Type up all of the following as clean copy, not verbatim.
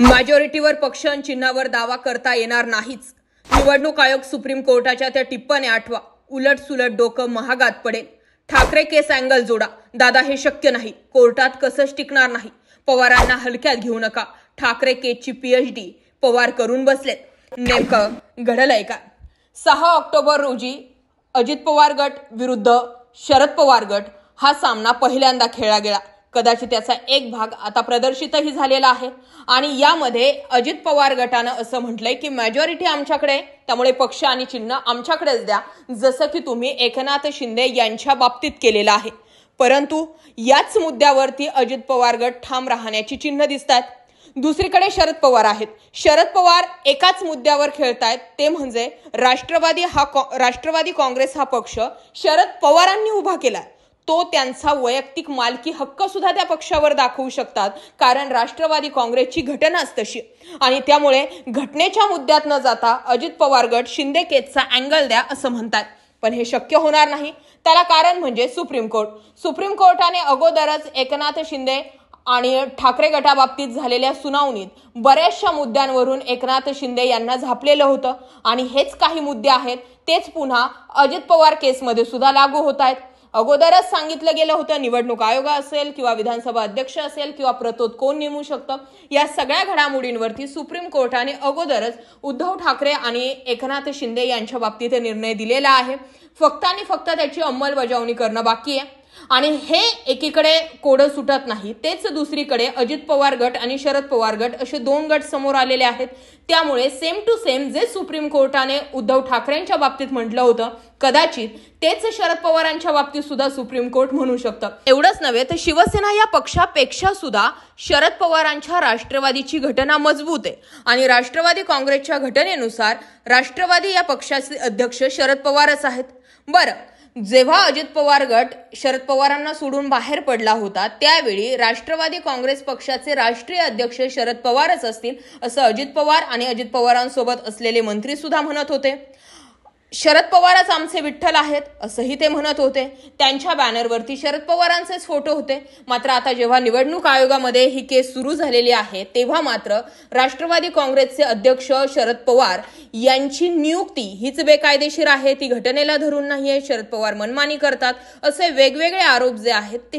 मॅजॉरिटीवर पक्ष आणि चिन्हावर दावा करता येणार नाहीच. निवडणूक आयोग सुप्रीम कोर्टाच्या त्या टिप्पण्या आठवा. उलट सुलट डोकं महागात पडेल. ठाकरे केस अँगल जोडा. दादा हे शक्य नाही. कोर्टात कसंच टिकणार नाही. पवारांना हलक्यात घेऊ नका. ठाकरे केसची PhD पवार करून बसलेत. नेमकं घडलंय का? 6 ऑक्टोबर रोजी अजित पवार गट विरुद्ध शरद पवार गट हा सामना पहिल्यांदा खेळला गेला. कदाचित त्याचा एक भाग आता प्रदर्शितही झालेला आहे आणि यामध्ये अजित पवार गटानं असं म्हटलंय की मेजॉरिटी आमच्याकडे, त्यामुळे पक्ष आणि चिन्ह आमच्याकडेच द्या, जसं की तुम्ही एकनाथ शिंदे यांच्या बाबतीत केलेलं आहे. परंतु याच मुद्द्यावरती अजित पवार गट ठाम राहण्याची चिन्ह दिसतात. दुसरीकडे शरद पवार आहेत. शरद पवार एकाच मुद्द्यावर खेळतायत, ते म्हणजे राष्ट्रवादी काँग्रेस हा पक्ष शरद पवारांनी उभा केलाय. तो त्यांचा वैयक्तिक मालकी हक्क सुद्धा त्या पक्षावर दाखवू शकतात, कारण राष्ट्रवादी काँग्रेसची घटनाच तशी. आणि त्यामुळे घटनेच्या मुद्द्यात न जाता अजित पवार गट शिंदे केसचा अँगल द्या असं म्हणतात. पण हे शक्य होणार नाही. त्याला कारण म्हणजे सुप्रीम कोर्ट. सुप्रीम कोर्टाने अगोदरच एकनाथ शिंदे आणि ठाकरे गटाबाबतीत झालेल्या सुनावणीत बऱ्याचशा मुद्द्यांवरून एकनाथ शिंदे यांना झापलेलं होतं आणि हेच काही मुद्दे आहेत तेच पुन्हा अजित पवार केसमध्ये सुद्धा लागू होत आहेत. अगोदरच सांगितलं गेलं होतं, निवडणूक आयोग असेल किंवा विधानसभा अध्यक्ष असेल किंवा प्रतोद कोण नेमू शकतं, या सगळ्या घडामोडींवरती सुप्रीम कोर्टाने अगोदरच उद्धव ठाकरे आणि एकनाथ शिंदे यांच्या बाबतीत निर्णय दिलेला आहे. फक्त आणि फक्त त्याची अंमलबजावणी करणं बाकी आहे. आणि हे एकीकडे कोडं सुटत नाही, तेच दुसरीकडे अजित पवार गट आणि शरद पवार गट असे दोन गट समोर आलेले आहेत. त्यामुळे सेम टू सेम जे सुप्रीम कोर्टाने उद्धव ठाकरेंच्या बाबतीत म्हटलं होतं, कदाचित तेच शरद पवारांच्या बाबतीत सुद्धा सुप्रीम कोर्ट म्हणू शकतं. एवढंच नव्हे तर शिवसेना या पक्षापेक्षा सुद्धा शरद पवारांच्या राष्ट्रवादीची घटना मजबूत आहे आणि राष्ट्रवादी काँग्रेसच्या घटनेनुसार राष्ट्रवादी या पक्षाचे अध्यक्ष शरद पवारच आहेत. बरं, जेव्हा अजित पवार गट शरद पवारांना सोडून बाहेर पडला होता त्यावेळी राष्ट्रवादी काँग्रेस पक्षाचे राष्ट्रीय अध्यक्ष शरद पवारच असतील असं अजित पवार आणि अजित पवारांसोबत असलेले मंत्री सुद्धा म्हणत होते. शरद पवारच आमचे विठ्ठल आहेत असंही ते म्हणत होते. त्यांच्या बॅनरवरती शरद पवारांचेच फोटो होते. मात्र आता जेव्हा निवडणूक आयोगामध्ये ही केस सुरू झालेली आहे तेव्हा मात्र राष्ट्रवादी काँग्रेसचे अध्यक्ष शरद पवार यांची नियुक्ती हीच बेकायदेशीर आहे, ती घटनेला धरून नाहीये, शरद पवार मनमानी करतात, असे वेगवेगळे आरोप जे आहेत ते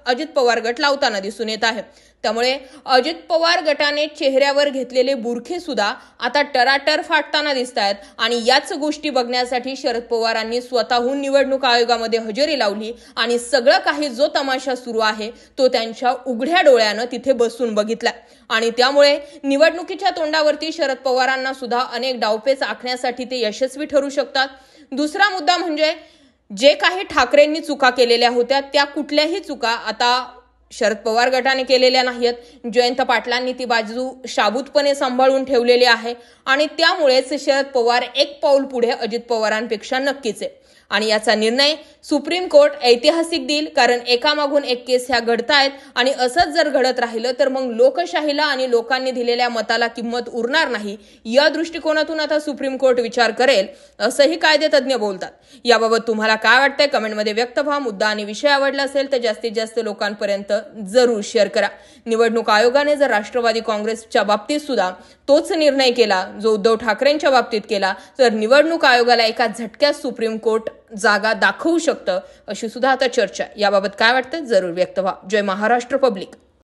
अजित पवार गट लावताना दिसून येत आहे. त्यामुळे अजित पवार गटाने चेहऱ्यावर घेतलेले बुरखे सुद्धा आता टराटर फाटताना दिसत आहेत आणि याच गोष्टी बघण्यासाठी शरद पवारांनी स्वतःहून निवडणूक आयोगामध्ये हजेरी लावली आणि सगळं काही जो तमाशा सुरू आहे तो त्यांच्या उघड्या डोळ्यानं तिथे बसून बघितला. आणि त्यामुळे निवडणुकीच्या तोंडावरती शरद पवारांना सुद्धा अनेक डावपेच आखण्यासाठी ते यशस्वी ठरू शकतात. दुसरा मुद्दा म्हणजे जे काही ठाकरेंनी चुका केलेल्या होत्या त्या कुठल्याही चुका आता शरद पवार गटाने केलेल्या नाहीत. जयंत पाटलांनी ती बाजू शाबूतपणे सांभाळून ठेवलेली आहे आणि त्यामुळेच शरद पवार एक पाऊल पुढे अजित पवारांपेक्षा नक्कीच आहे. आणि याचा निर्णय सुप्रीम कोर्ट ऐतिहासिक देईल, कारण एकामागून एक केस ह्या घडतायत आणि असंच जर घडत राहिलं तर मग लोकशाहीला आणि लोकांनी दिलेल्या मताला किंमत उरणार नाही. या दृष्टिकोनातून आता सुप्रीम कोर्ट विचार करेल असंही कायदेतज्ञ बोलतात. याबाबत तुम्हाला काय वाटतंय कमेंटमध्ये व्यक्त व्हा. मुद्दा आणि विषय आवडला असेल तर जास्तीत जास्त लोकांपर्यंत जरूर शेअर करा. निवडणूक आयोगाने जर राष्ट्रवादी काँग्रेसच्या बाबतीत सुद्धा तोच निर्णय केला जो उद्धव ठाकरेंच्या बाबतीत केला तर निवडणूक आयोगाला एका झटक्यात सुप्रीम कोर्ट जागा दाखवू शकतं, अशी सुद्धा आता चर्चा. याबाबत काय वाटतं जरूर व्यक्त व्हा. जय महाराष्ट्र पब्लिक.